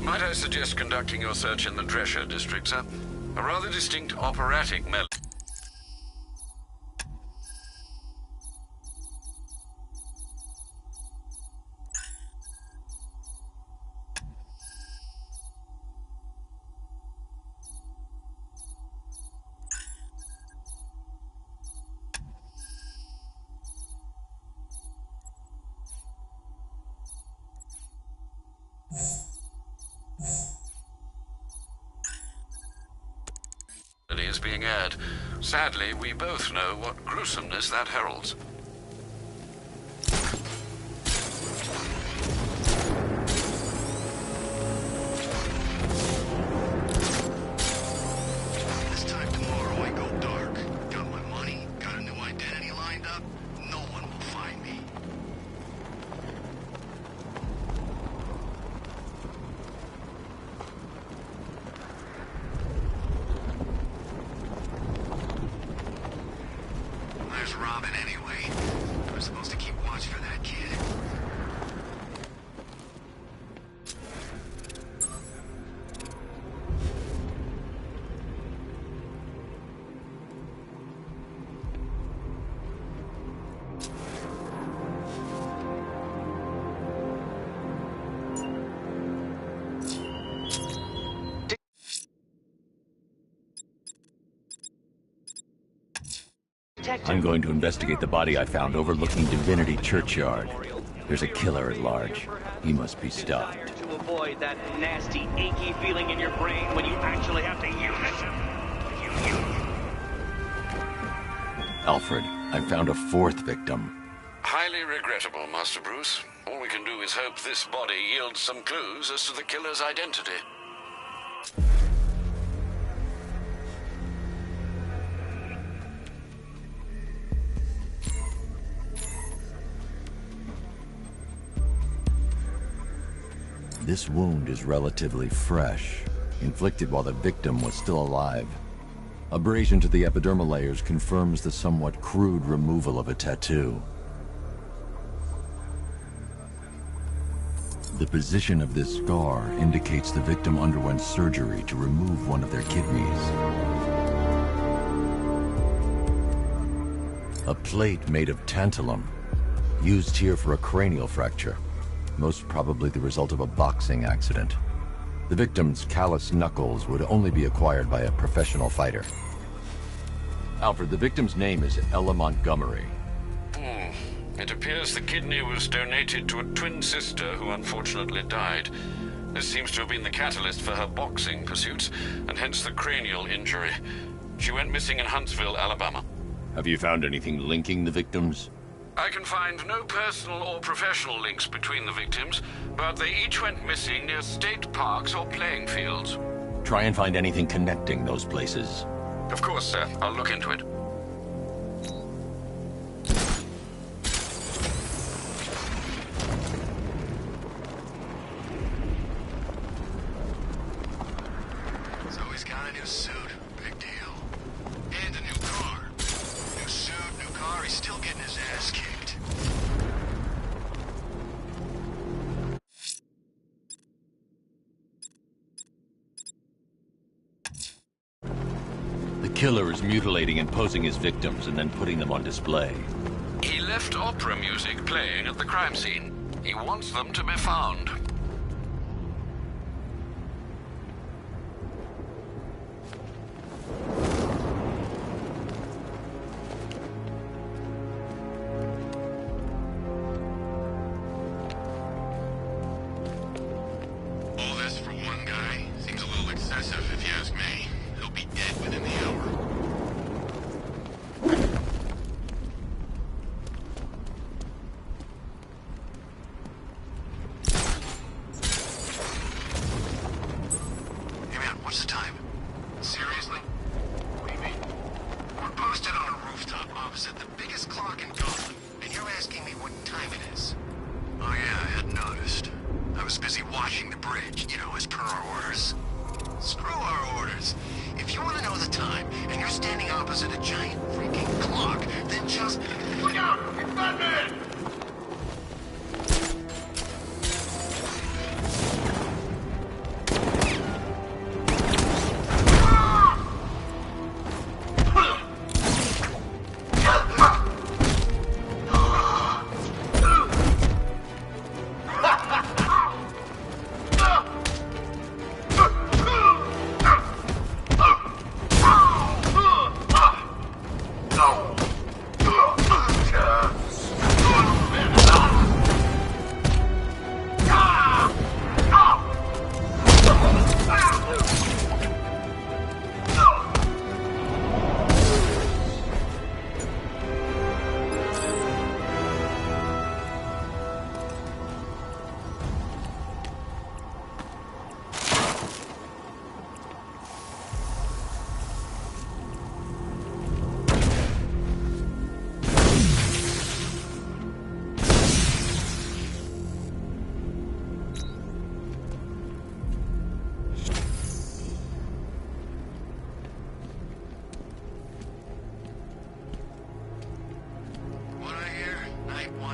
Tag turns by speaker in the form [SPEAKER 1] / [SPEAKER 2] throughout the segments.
[SPEAKER 1] Might I suggest conducting your search in the Drescher district, sir? A rather distinct operatic melody. Is being aired. Sadly, we both know what gruesomeness that heralds.
[SPEAKER 2] This time tomorrow I go dark. Got my money, got a new identity lined up. No one will find me. Where's Robin anyway? I'm supposed to keep watch for that kid.
[SPEAKER 3] I'm going to investigate the body I found overlooking Divinity Churchyard. There's a killer at large. He must be stopped.
[SPEAKER 4] To avoid that nasty, achy feeling in your brain when you actually have to use it.
[SPEAKER 3] Alfred, I found a fourth victim.
[SPEAKER 1] Highly regrettable, Master Bruce. All we can do is hope this body yields some clues as to the killer's identity.
[SPEAKER 3] This wound is relatively fresh, inflicted while the victim was still alive. Abrasion to the epidermal layers confirms the somewhat crude removal of a tattoo. The position of this scar indicates the victim underwent surgery to remove one of their kidneys. A plate made of tantalum, used here for a cranial fracture. Most probably the result of a boxing accident. The victim's calloused knuckles would only be acquired by a professional fighter. Alfred, the victim's name is Ella Montgomery.
[SPEAKER 1] It appears the kidney was donated to a twin sister who unfortunately died. This seems to have been the catalyst for her boxing pursuits, and hence the cranial injury. She went missing in Huntsville, Alabama.
[SPEAKER 3] Have you found anything linking the victims?
[SPEAKER 1] I can find no personal or professional links between the victims, but they each went missing near state parks or playing fields.
[SPEAKER 3] Try and find anything connecting those places.
[SPEAKER 1] Of course, sir. I'll look into it.
[SPEAKER 2] So he's got a new suit. Big deal. And a new car. New suit, new car, he's still getting his ass kicked.
[SPEAKER 3] The killer is mutilating and posing his victims and then putting them on display.
[SPEAKER 1] He left opera music playing at the crime scene. He wants them to be found.
[SPEAKER 2] All this for one guy seems a little excessive if you ask me. He'll be dead within the hour. Hey man, what's the time? Seriously? What do you mean? We're posted on a rooftop opposite the biggest clock in Gotham, and you're asking me what time it is. Oh yeah, I hadn't noticed. I was busy watching the bridge, you know, as per our orders. Screw our orders. If you want to know the time, and you're standing opposite a giant freaking clock, then just... Look out! It's Batman!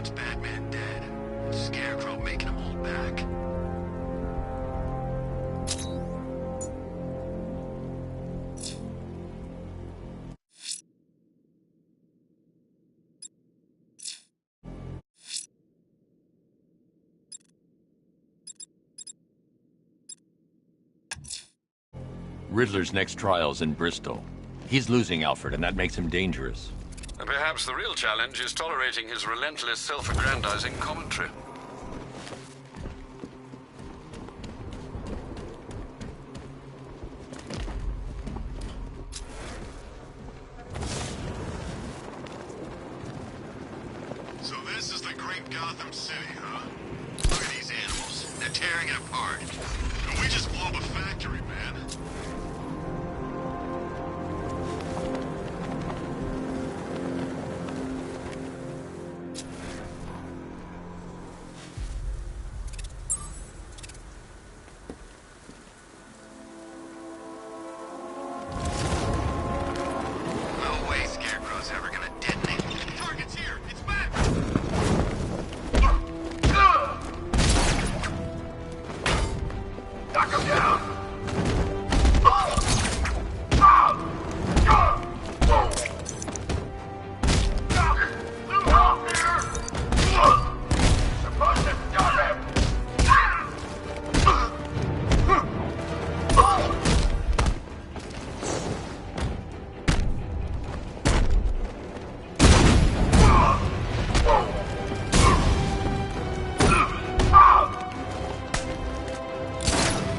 [SPEAKER 2] wants Batman dead. Scarecrow making him hold back.
[SPEAKER 3] Riddler's next trial's in Bristol. He's losing Alfred, and that makes him dangerous.
[SPEAKER 1] And perhaps the real challenge is tolerating his relentless self-aggrandizing commentary.
[SPEAKER 2] So this is the great Gotham City, huh? Look at these animals. They're tearing it apart. And we just blew up a factory, man. No way Scarecrow's ever gonna detonate. The target's here! It's back! Knock him down! Supposed to stop him!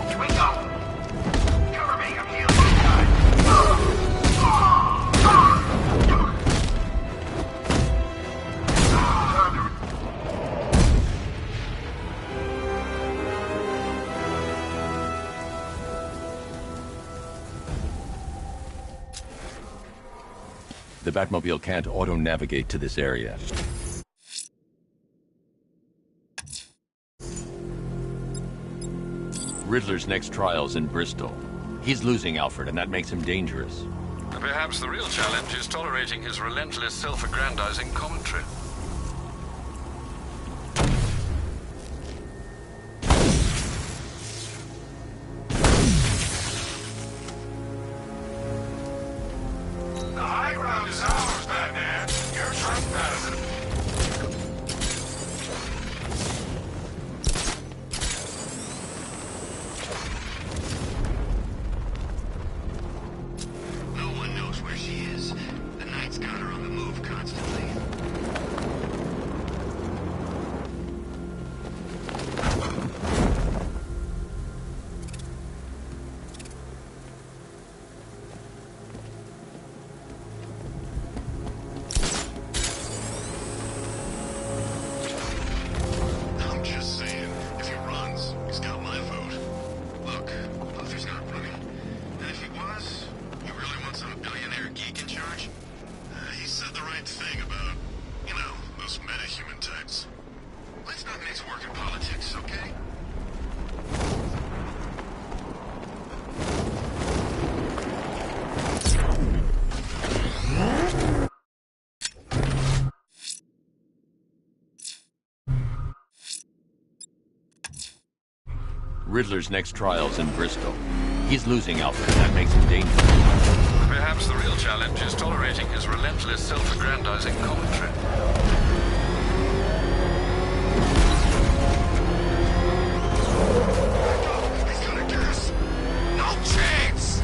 [SPEAKER 2] Here we go! Cover me, I'm healing this guy!
[SPEAKER 3] The Batmobile can't auto-navigate to this area. Riddler's next trial's in Bristol. He's losing Alfred, and that makes him dangerous.
[SPEAKER 1] And perhaps the real challenge is tolerating his relentless self-aggrandizing commentary.
[SPEAKER 2] The high ground is ours, Batman. You're trespassing. No one knows where she is. The Knight's got her on the move constantly. I'm just saying, if he runs, he's got my vote. Look, Luther's not running. And if he was, you really want some billionaire geek in charge? He said the right thing about, you know, those meta-human types. Let's not mix work and politics, okay?
[SPEAKER 3] Riddler's next trial's in Bristol. He's losing Alfred, and that makes him dangerous.
[SPEAKER 1] Perhaps the real challenge is tolerating his relentless self-aggrandizing commentary.
[SPEAKER 2] He's gonna get us. No chance!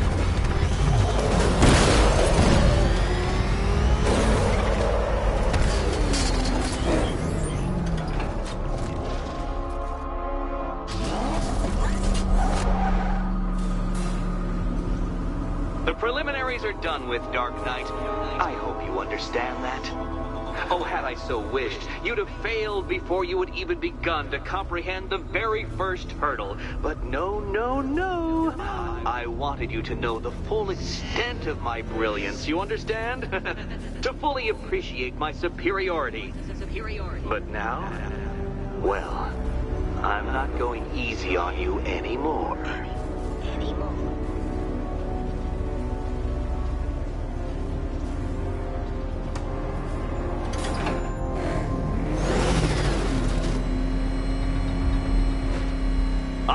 [SPEAKER 4] The preliminaries are done with, Dark Knight. I hope you understand that. Oh, had I so wished, you'd have failed before you had even begun to comprehend the very first hurdle. But no, no, no. I wanted you to know the full extent of my brilliance, you understand? To fully appreciate my superiority. But now, well, I'm not going easy on you anymore.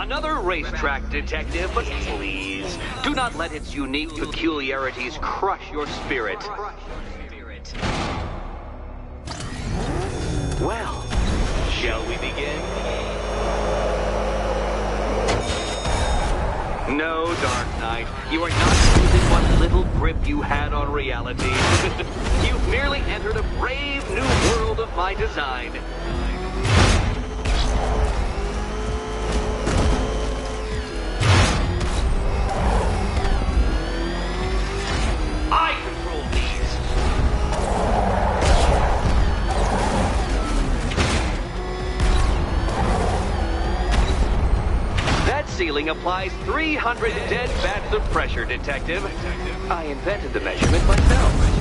[SPEAKER 4] Another racetrack detective, but please, do not let its unique peculiarities crush your spirit. Well, shall we begin? No, Dark Knight, you are not losing what little grip you had on reality. You've merely entered a brave new world of my design. I control these. That ceiling applies 300 dead bats of pressure, Detective. I invented the measurement myself.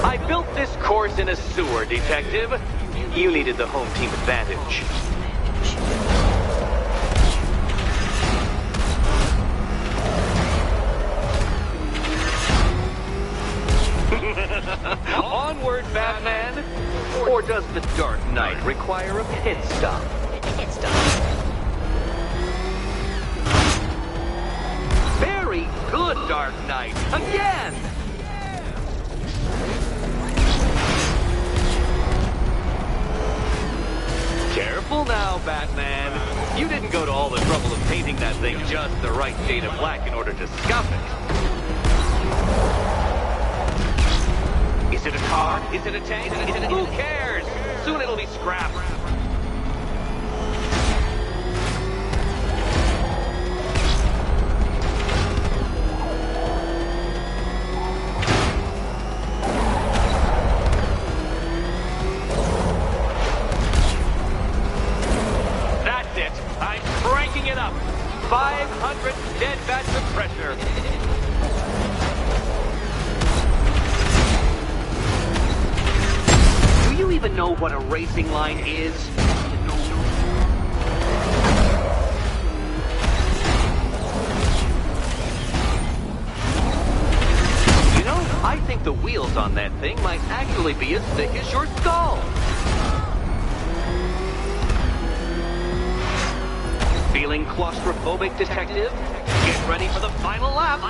[SPEAKER 4] I built this course in a sewer, Detective. You needed the home team advantage. Onward, Batman! Or does the Dark Knight require a pit stop? Very good, Dark Knight! Again! Careful now, Batman. You didn't go to all the trouble of painting that thing just the right shade of black in order to scuff it. Is it a car? Is it a tank? Who cares? Soon it'll be scrap. That's it. I'm cranking it up. 500 dead bats of pressure. Do you even know what a racing line is? You know, I think the wheels on that thing might actually be as thick as your skull. Feeling claustrophobic, Detective? Get ready for the final lap.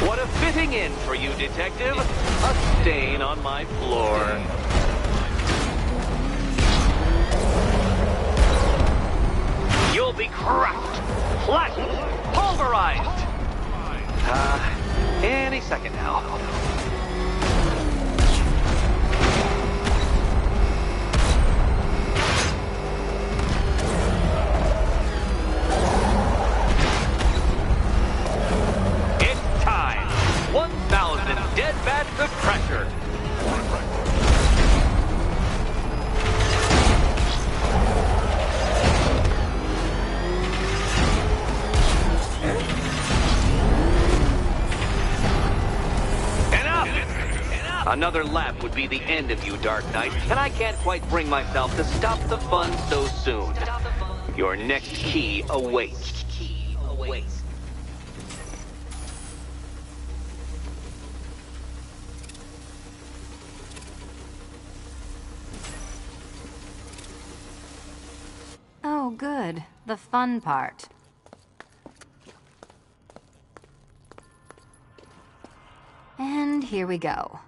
[SPEAKER 4] What a fitting in for you, Detective. A stain on my floor. You'll be crushed, flattened, pulverized. Any second now. It's time. 1,000 dead bats of pressure. Another lap would be the end of you, Dark Knight, and I can't quite bring myself to stop the fun so soon. Your next key awaits.
[SPEAKER 5] Oh, good. The fun part. And here we go.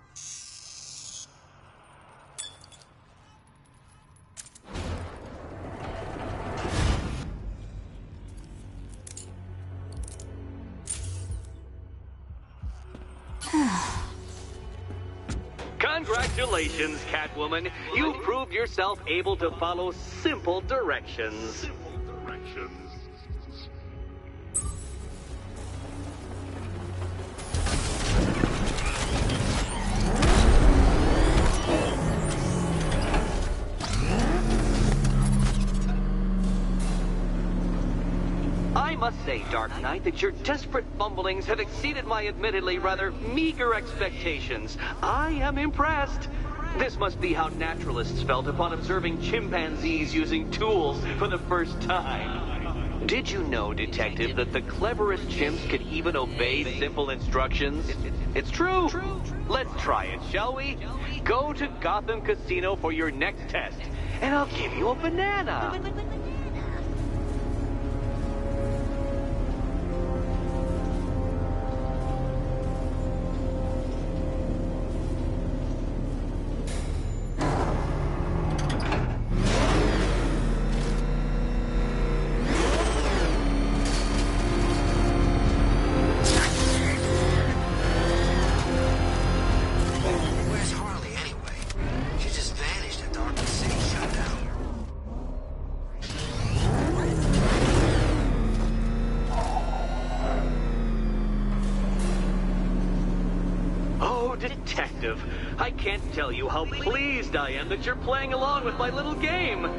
[SPEAKER 4] Congratulations, Catwoman. You proved yourself able to follow simple directions. I must say, Dark Knight, that your desperate fumblings have exceeded my admittedly rather meager expectations. I am impressed. This must be how naturalists felt upon observing chimpanzees using tools for the first time. Did you know, Detective, that the cleverest chimps can even obey simple instructions? It's true. Let's try it, shall we? Go to Gotham Casino for your next test, and I'll give you a banana.
[SPEAKER 2] Where's Harley anyway? She just vanished after Arkham City shut down.
[SPEAKER 4] Oh, Detective, I can't tell you how pleased I am that you're playing along with my little game.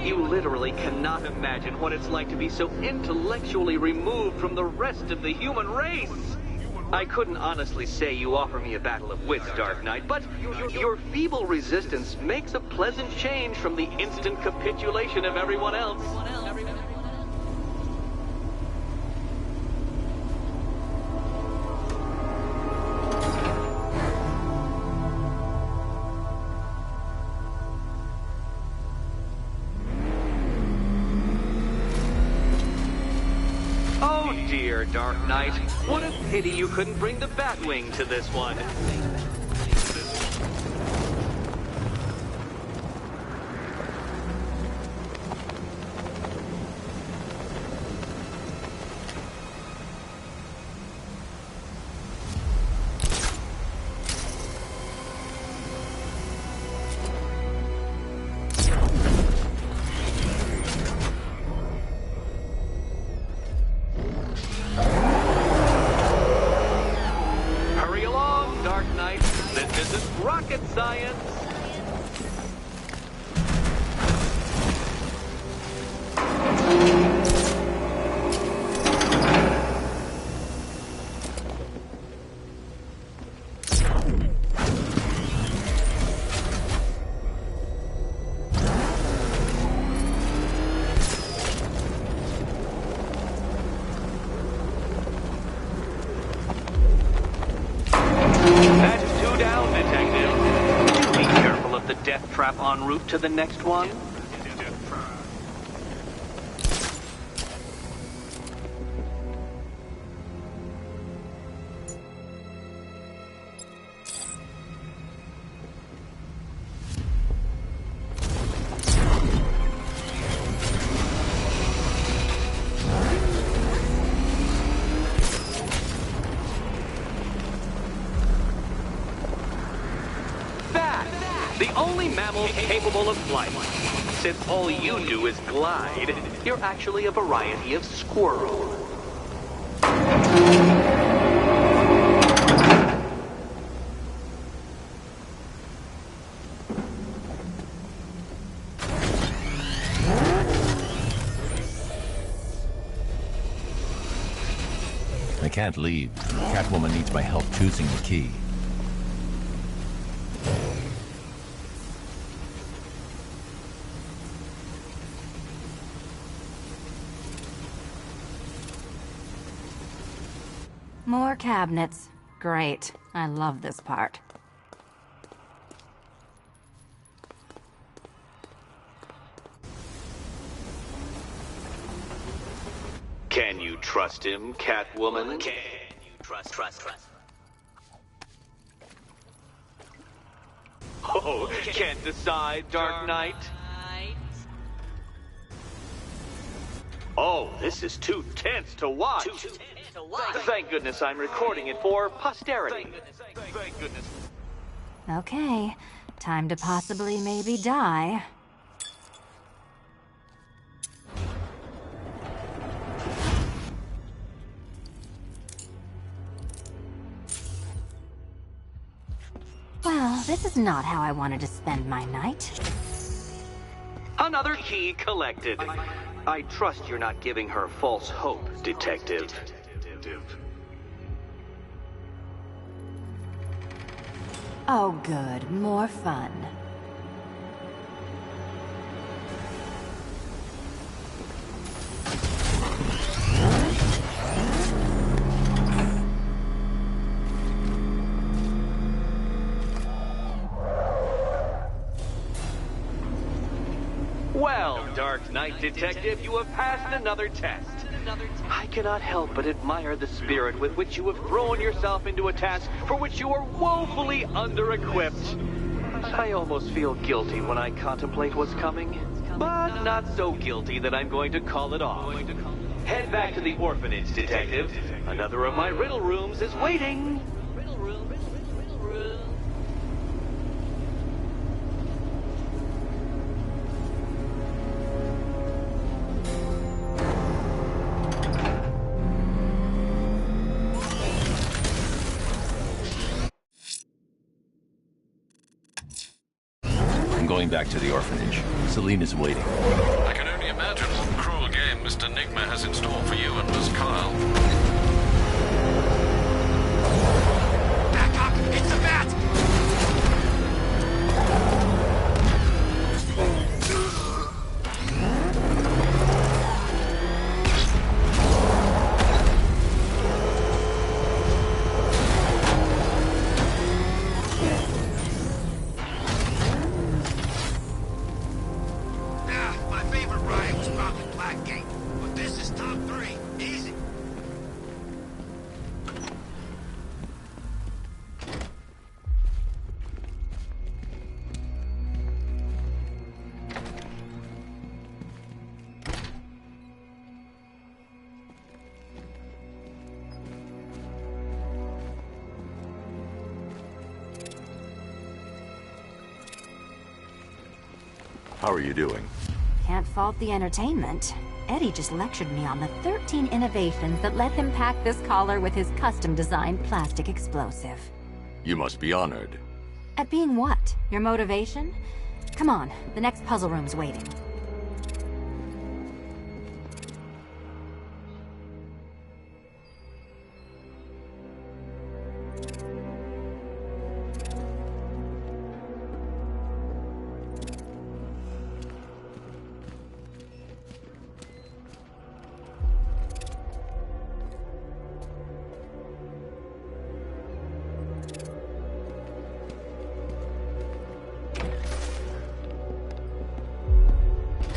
[SPEAKER 4] You literally cannot imagine what it's like to be so intellectually removed from the rest of the human race. I couldn't honestly say you offer me a battle of wits, Dark Knight, but your feeble resistance makes a pleasant change from the instant capitulation of everyone else. Oh dear, Dark Knight. What a pity you couldn't bring the Batwing to this one. Hurry along, Dark Knight. This isn't rocket science. That's two down, Detective. Be careful of the death trap en route to the next one. Bat, the only mammal capable of flight. Since all you do is glide, you're actually a variety of squirrel.
[SPEAKER 3] I can't leave. Catwoman needs my help choosing the key.
[SPEAKER 5] More cabinets. Great. I love this part.
[SPEAKER 4] Can you trust him, Catwoman?
[SPEAKER 6] Can you trust?
[SPEAKER 4] Oh, can't decide, Dark Knight. Oh, this is too tense to watch. Thank goodness I'm recording it for posterity. Thank goodness.
[SPEAKER 5] Okay. Time to possibly maybe die. Well, this is not how I wanted to spend my night.
[SPEAKER 4] Another key collected. I trust you're not giving her false hope, Detective.
[SPEAKER 5] Oh, good. More fun.
[SPEAKER 4] Well, Dark Knight Detective, you have passed another test. I cannot help but admire the spirit with which you have thrown yourself into a task for which you are woefully under-equipped. I almost feel guilty when I contemplate what's coming, but not so guilty that I'm going to call it off. Head back to the orphanage, Detective. Another of my riddle rooms is waiting.
[SPEAKER 3] I'm going back to the orphanage. Celine is waiting.
[SPEAKER 1] I can only imagine what cruel game Mr. Nigma has in store for you and Miss Kyle.
[SPEAKER 2] Back up! It's the bat! My favorite ride was probably Blackgate, but this is top 3. Easy.
[SPEAKER 3] How are you doing?
[SPEAKER 5] Can't fault the entertainment. Eddie just lectured me on the 13 innovations that let him pack this collar with his custom-designed plastic explosive.
[SPEAKER 3] You must be honored.
[SPEAKER 5] At being what? Your motivation? Come on, the next puzzle room's waiting.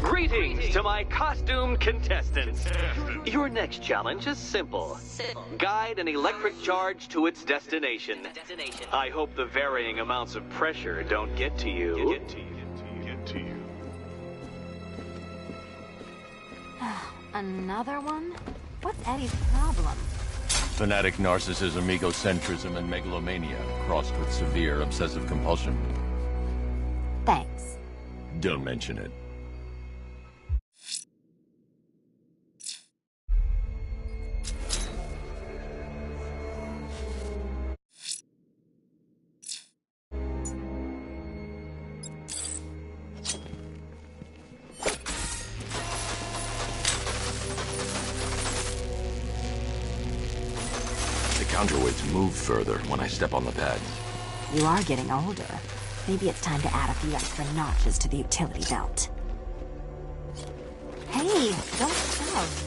[SPEAKER 4] Greetings to my costumed contestants. Your next challenge is simple. Guide an electric charge to its destination. I hope the varying amounts of pressure don't get to you.
[SPEAKER 5] Another one? What's Eddie's problem?
[SPEAKER 3] Fanatic narcissism, egocentrism, and megalomania, crossed with severe obsessive compulsion.
[SPEAKER 5] Thanks.
[SPEAKER 3] Don't mention it. Counterweights move further when I step on the pads.
[SPEAKER 5] You are getting older. Maybe it's time to add a few extra notches to the utility belt. Hey, don't shove.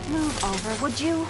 [SPEAKER 5] Move over, would you?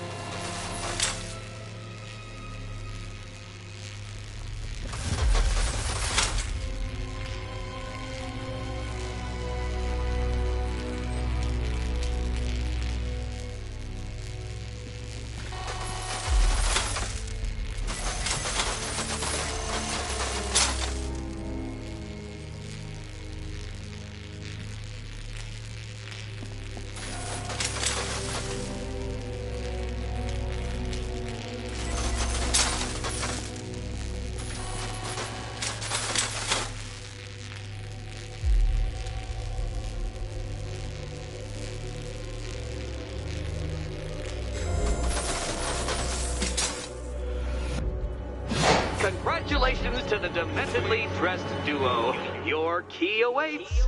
[SPEAKER 4] Congratulations to the dementedly dressed duo. Your key awaits.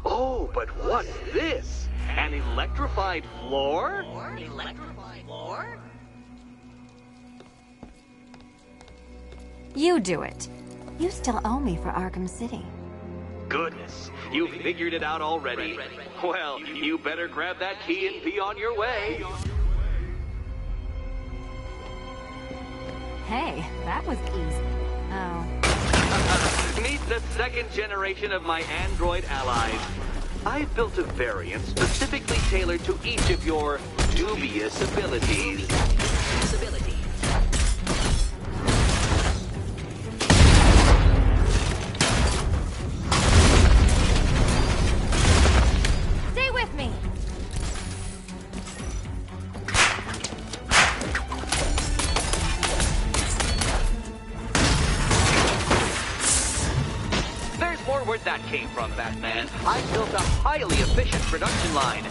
[SPEAKER 4] Oh, but what's this? An electrified floor?
[SPEAKER 6] Electrified floor?
[SPEAKER 5] You do it. You still owe me for Arkham City.
[SPEAKER 4] Goodness, you figured it out already. Well, you better grab that key and be on your way.
[SPEAKER 5] Hey, that was easy. Oh.
[SPEAKER 4] Meet the second generation of my android allies. I've built a variant specifically tailored to each of your dubious abilities.
[SPEAKER 5] Stay with me!
[SPEAKER 4] There's more where that came from, Batman. I built a highly efficient production line.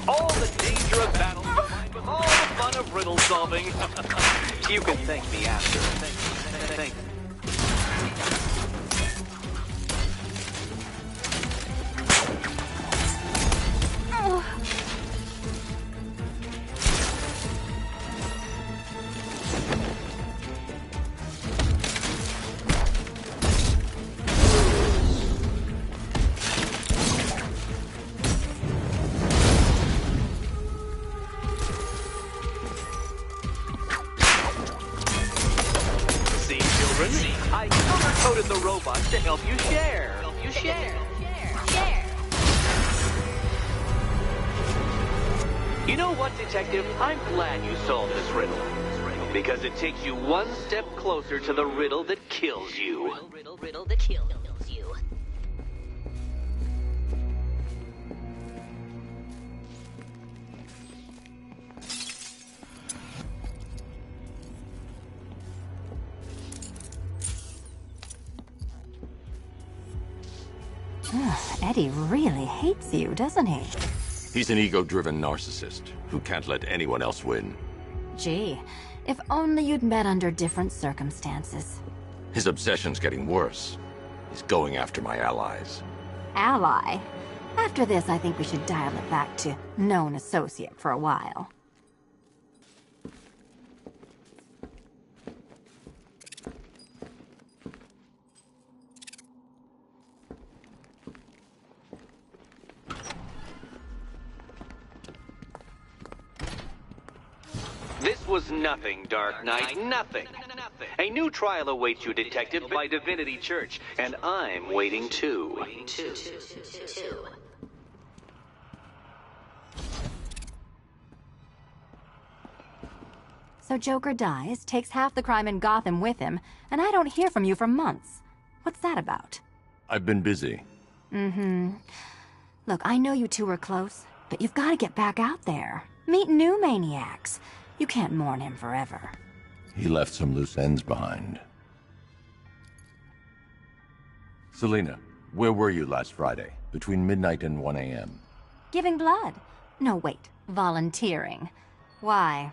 [SPEAKER 4] All the danger of battle combined with all the fun of riddle solving. You can thank me after. Thank See, children, I color-coded the robots to help you share. You know what, Detective? I'm glad you solved this riddle. Because it takes you one step closer to the riddle that kills you.
[SPEAKER 6] Riddle that kills you.
[SPEAKER 5] Eddie really hates you, doesn't he?
[SPEAKER 3] He's an ego-driven narcissist who can't let anyone else win.
[SPEAKER 5] Gee, if only you'd met under different circumstances.
[SPEAKER 3] His obsession's getting worse. He's going after my allies.
[SPEAKER 5] Ally? After this, I think we should dial it back to known associate for a while.
[SPEAKER 4] This was nothing, Dark Knight, nothing. A new trial awaits you, Detective, by Divinity Church, and I'm waiting too.
[SPEAKER 5] So Joker dies, takes half the crime in Gotham with him, and I don't hear from you for months. What's that about?
[SPEAKER 3] I've been busy.
[SPEAKER 5] Look, I know you two were close, but you've got to get back out there. Meet new maniacs. You can't mourn him forever.
[SPEAKER 3] He left some loose ends behind. Selina, where were you last Friday, between midnight and 1 a.m.?
[SPEAKER 5] Giving blood. No, wait. Volunteering. Why?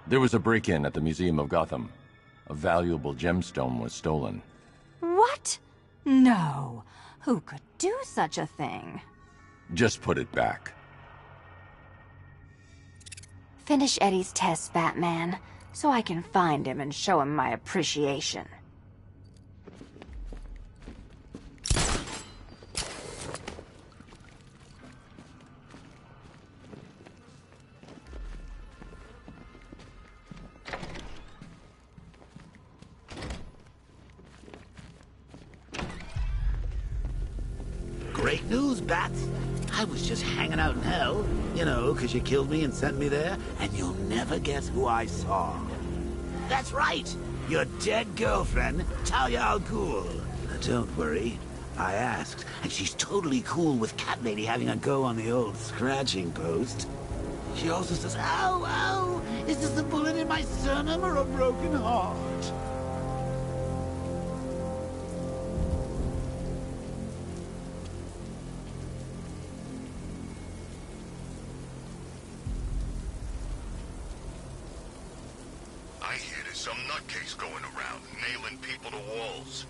[SPEAKER 3] There was a break-in at the Museum of Gotham. A valuable gemstone was stolen.
[SPEAKER 5] What? No. Who could do such a thing?
[SPEAKER 3] Just put it back.
[SPEAKER 5] Finish Eddie's test, Batman, so I can find him and show him my appreciation.
[SPEAKER 7] Great news, Bats. I was just hanging out in hell, you know, because you killed me and sent me there, and you'll never guess who I saw. That's right. Your dead girlfriend, Talia al Ghul. Don't worry. I asked, and she's totally cool with Cat Lady having a go on the old scratching post. She also says, ow, ow, is this a bullet in my sternum or a broken heart?
[SPEAKER 2] I hear there's some nutcase going around, nailing people to walls.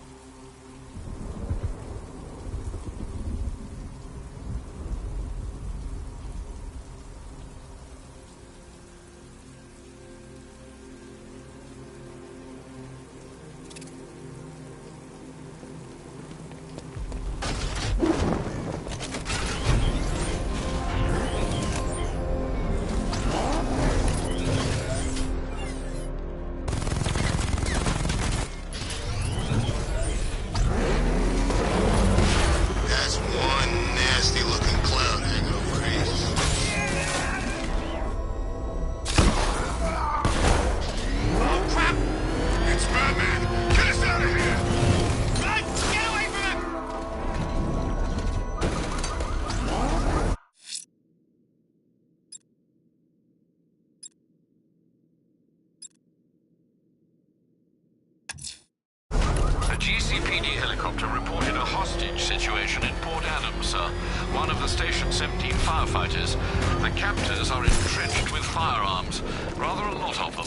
[SPEAKER 1] GCPD helicopter reported a hostage situation in Port Adams, sir. One of the Station 17 firefighters. The captors are entrenched with firearms. Rather a lot of them.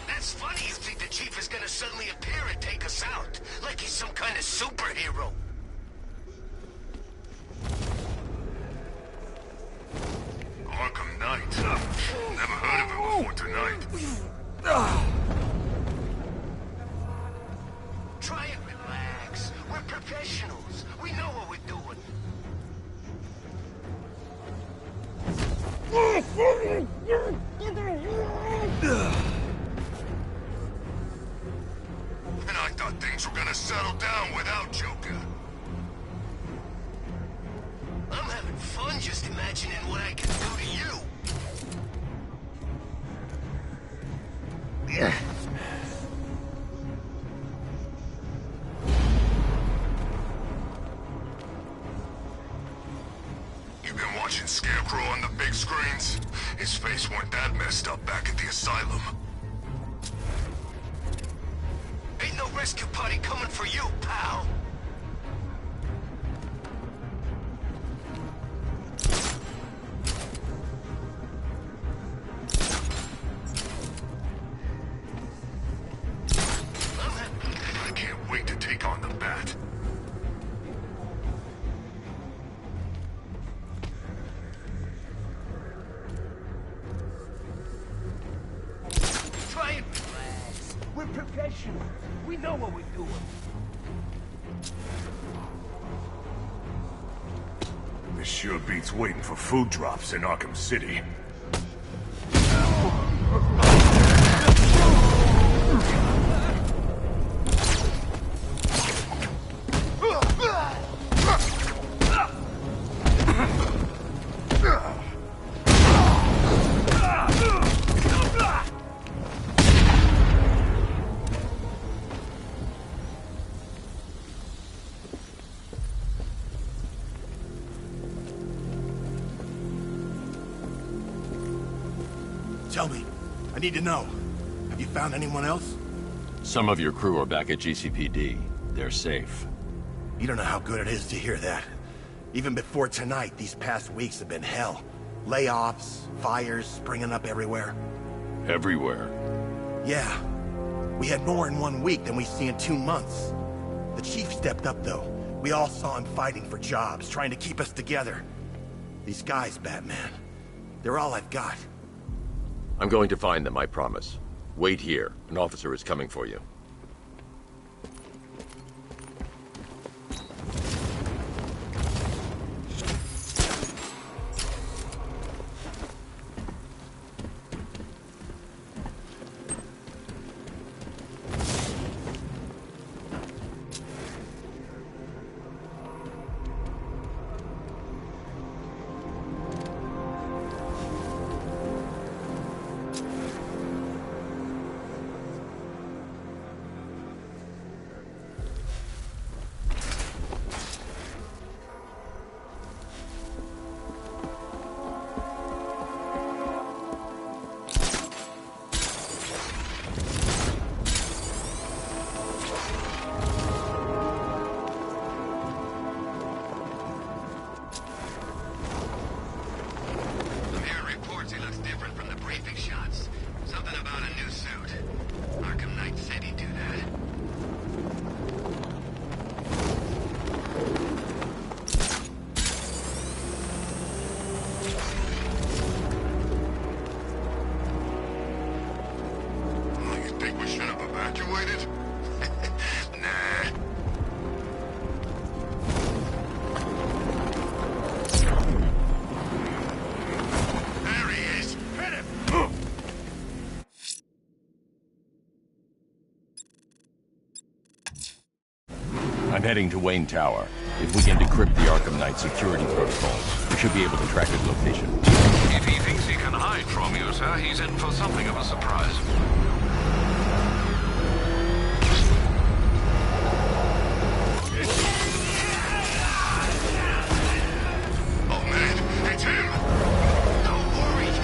[SPEAKER 2] That's funny you think the chief is gonna suddenly appear and take us out, like he's some kind of superhero. Arkham Knight. Never heard of him before tonight. Try and relax. We're professionals. We know what we're doing. And I thought things were gonna settle down without Joker. I'm having fun just imagining what I can do to you. You've been watching Scarecrow on the big screens? His face weren't that messed up back at the asylum. Ain't no rescue party coming for you, pal. I can't wait to take on the Bat. Try and relax. We're professionals. We know what we're doing. This sure beats waiting for food drops in Arkham City.
[SPEAKER 8] Tell me. I need to know. Have you found anyone else?
[SPEAKER 3] Some of your crew are back at GCPD. They're safe.
[SPEAKER 8] You don't know how good it is to hear that. Even before tonight, these past weeks have been hell. Layoffs, fires springing up everywhere.
[SPEAKER 9] Everywhere?
[SPEAKER 8] Yeah. We had more in 1 week than we see in 2 months. The chief stepped up, though. We all saw him fighting for jobs, trying to keep us together. These guys, Batman, they're all I've got.
[SPEAKER 3] I'm going to find them, I promise. Wait here. An officer is coming for you.
[SPEAKER 2] Arkham Knight said he'd do that.
[SPEAKER 10] Oh, you think we should have evacuated? Nah. There he is! Hit him!
[SPEAKER 3] I'm heading to Wayne Tower. If we can decrypt the Arkham Knight security protocols, we should be able to track his location.
[SPEAKER 1] If he thinks he can hide from you, sir, he's in for something of a surprise.
[SPEAKER 10] Oh man, it's him!
[SPEAKER 2] Don't worry, it's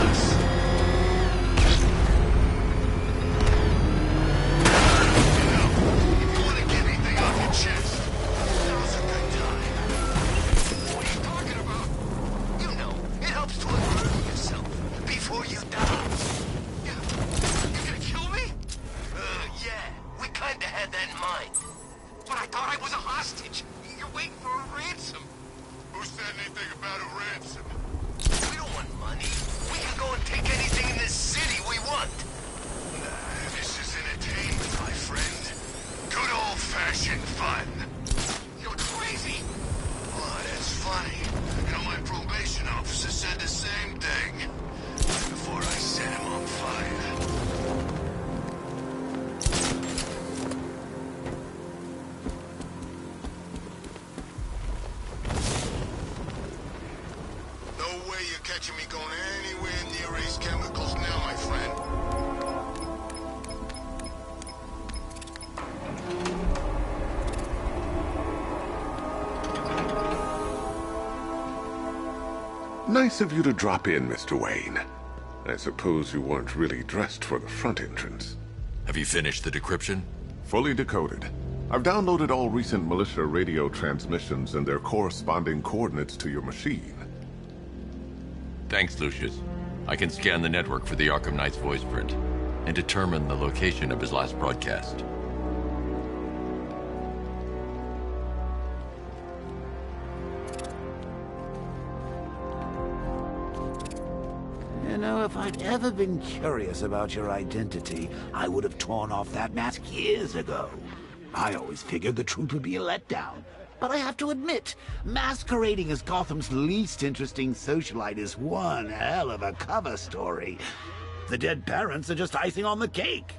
[SPEAKER 2] us. If you want to get anything off your chest, now's a good time. What are you talking about? You know, it helps to improve yourself before you die. You gonna kill me? Yeah, we kinda had that in mind. But I thought I was a hostage. You're waiting for a ransom.
[SPEAKER 10] Who said anything about a ransom?
[SPEAKER 2] We don't want money. We can go and take anything in this city we want.
[SPEAKER 10] Nah, this is entertainment, my friend. Good old-fashioned fun.
[SPEAKER 2] You're crazy.
[SPEAKER 10] Oh, that's funny. You know, my probation officer said the same thing. Before I set him on fire. No way you're catching me going anywhere near these chemicals now, my friend.
[SPEAKER 9] Nice of you to drop in, Mr. Wayne. I suppose you weren't really dressed for the front entrance.
[SPEAKER 3] Have you finished the decryption?
[SPEAKER 9] Fully decoded. I've downloaded all recent militia radio transmissions and their corresponding coordinates to your machine.
[SPEAKER 3] Thanks, Lucius. I can scan the network for the Arkham Knight's voice print and determine the location of his last broadcast.
[SPEAKER 7] You know, if I'd ever been curious about your identity, I would have torn off that mask years ago. I always figured the truth would be a letdown. But I have to admit, masquerading as Gotham's least interesting socialite is one hell of a cover story. The dead parents are just icing on the cake.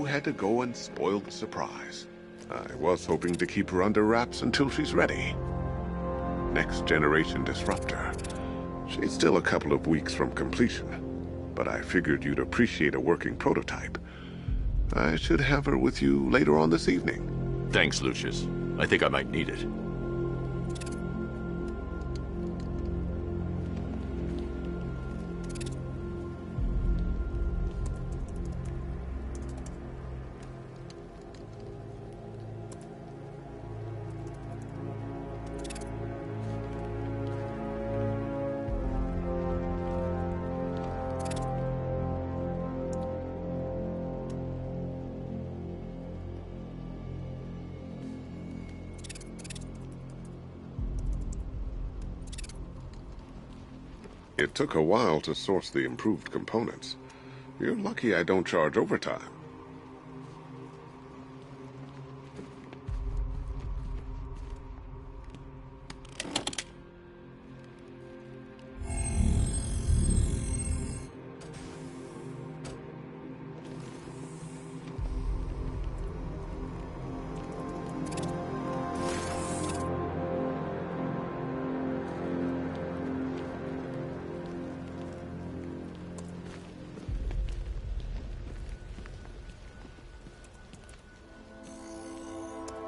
[SPEAKER 9] had to go and spoil the surprise. I was hoping to keep her under wraps until she's ready. Next generation disruptor. She's still a couple of weeks from completion, but I figured you'd appreciate a working prototype. I should have her with you later on this evening.
[SPEAKER 3] Thanks, Lucius. I think I might need it.
[SPEAKER 9] It took a while to source the improved components. You're lucky I don't charge overtime.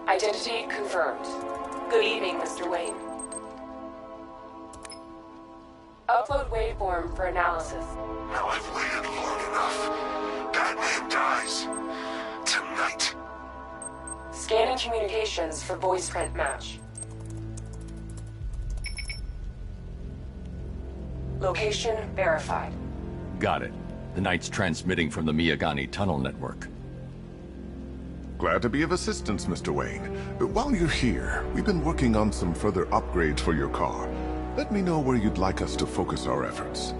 [SPEAKER 11] Identity confirmed. Good evening, Mr. Wayne. Upload waveform for analysis.
[SPEAKER 10] Now I've waited long enough. Batman dies. Tonight.
[SPEAKER 11] Scanning communications for voice print match. Location verified.
[SPEAKER 3] Got it. The Knight's transmitting from the Miyagani tunnel network.
[SPEAKER 9] Glad to be of assistance, Mr. Wayne. While you're here, we've been working on some further upgrades for your car. Let me know where you'd like us to focus our efforts.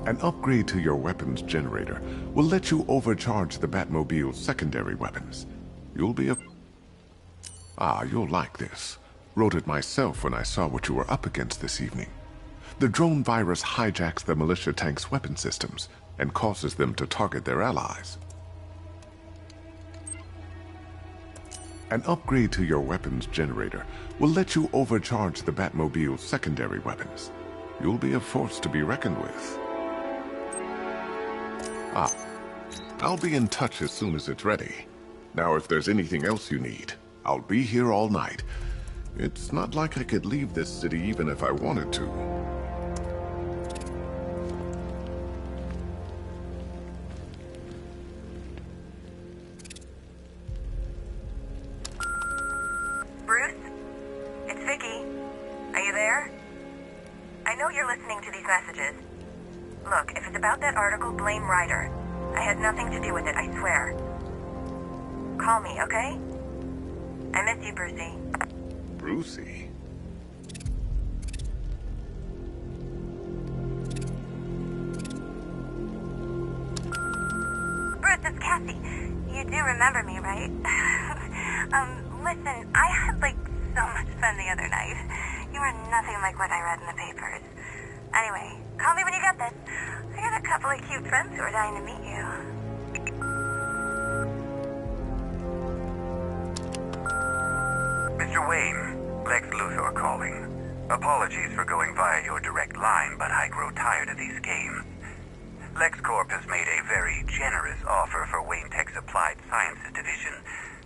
[SPEAKER 9] An upgrade to your weapons generator will let you overcharge the Batmobile's secondary weapons. You'll like this. Wrote it myself when I saw what you were up against this evening. The drone virus hijacks the militia tank's weapon systems and causes them to target their allies. An upgrade to your weapons generator will let you overcharge the Batmobile's secondary weapons. You'll be a force to be reckoned with. I'll be in touch as soon as it's ready. Now, if there's anything else you need, I'll be here all night. It's not like I could leave this city even if I wanted to.
[SPEAKER 12] Bruce? It's Vicky. Are you there? I know you're listening to these messages. Look, if it's about that article, blame Ryder. I had nothing to do with it, I swear. Call me, okay? I miss you, Brucey.
[SPEAKER 9] Brucey?
[SPEAKER 12] Bruce, it's Cassie. You do remember me, right? Listen, I had, so much fun the other night. You were nothing like what I read in the papers. Anyway, call me when you get this. I got a couple of cute friends who are dying to meet you.
[SPEAKER 13] Mr. Wayne, Lex Luthor calling. Apologies for going via your direct line, but I grow tired of these games. LexCorp has made a very generous offer for Wayne Tech's Applied Sciences division,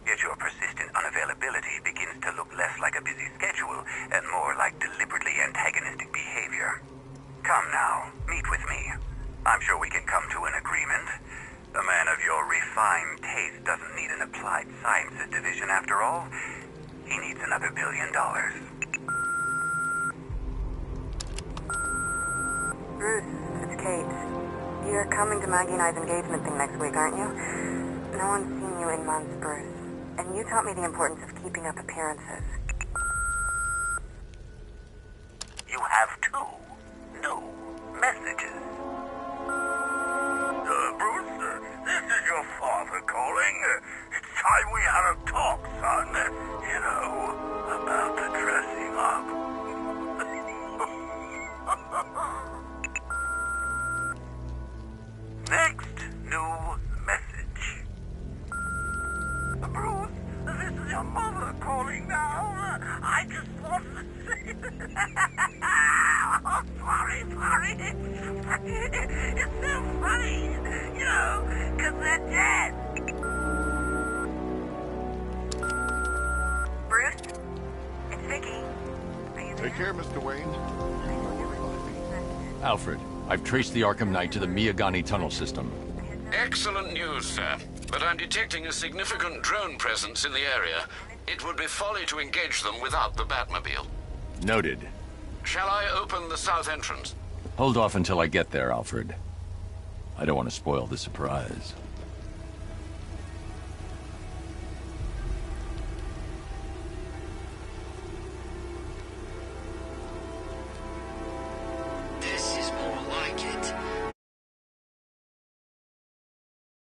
[SPEAKER 13] yet your persistent unavailability begins to look less like a busy schedule and more like deliberately antagonistic behavior. Come now, meet with me. I'm sure we can come to an agreement. A man of your refined taste doesn't need an Applied Sciences division after all. He needs another $1 billion.
[SPEAKER 12] Bruce, it's Kate. You're coming to Maggie and I's engagement thing next week, aren't you? No one's seen you in months, Bruce. And you taught me the importance of keeping up appearances.
[SPEAKER 13] You have two new messages. Bruce, this is your father calling. It's time we had a talk, son. You know, about the dressing up.
[SPEAKER 10] care, Mr. Wayne.
[SPEAKER 3] Alfred, I've traced the Arkham Knight to the Miyagani tunnel system.
[SPEAKER 1] Excellent news, sir. But I'm detecting a significant drone presence in the area. It would be folly to engage them without the Batmobile.
[SPEAKER 3] Noted.
[SPEAKER 1] Shall I open the south entrance?
[SPEAKER 3] Hold off until I get there, Alfred. I don't want to spoil the surprise.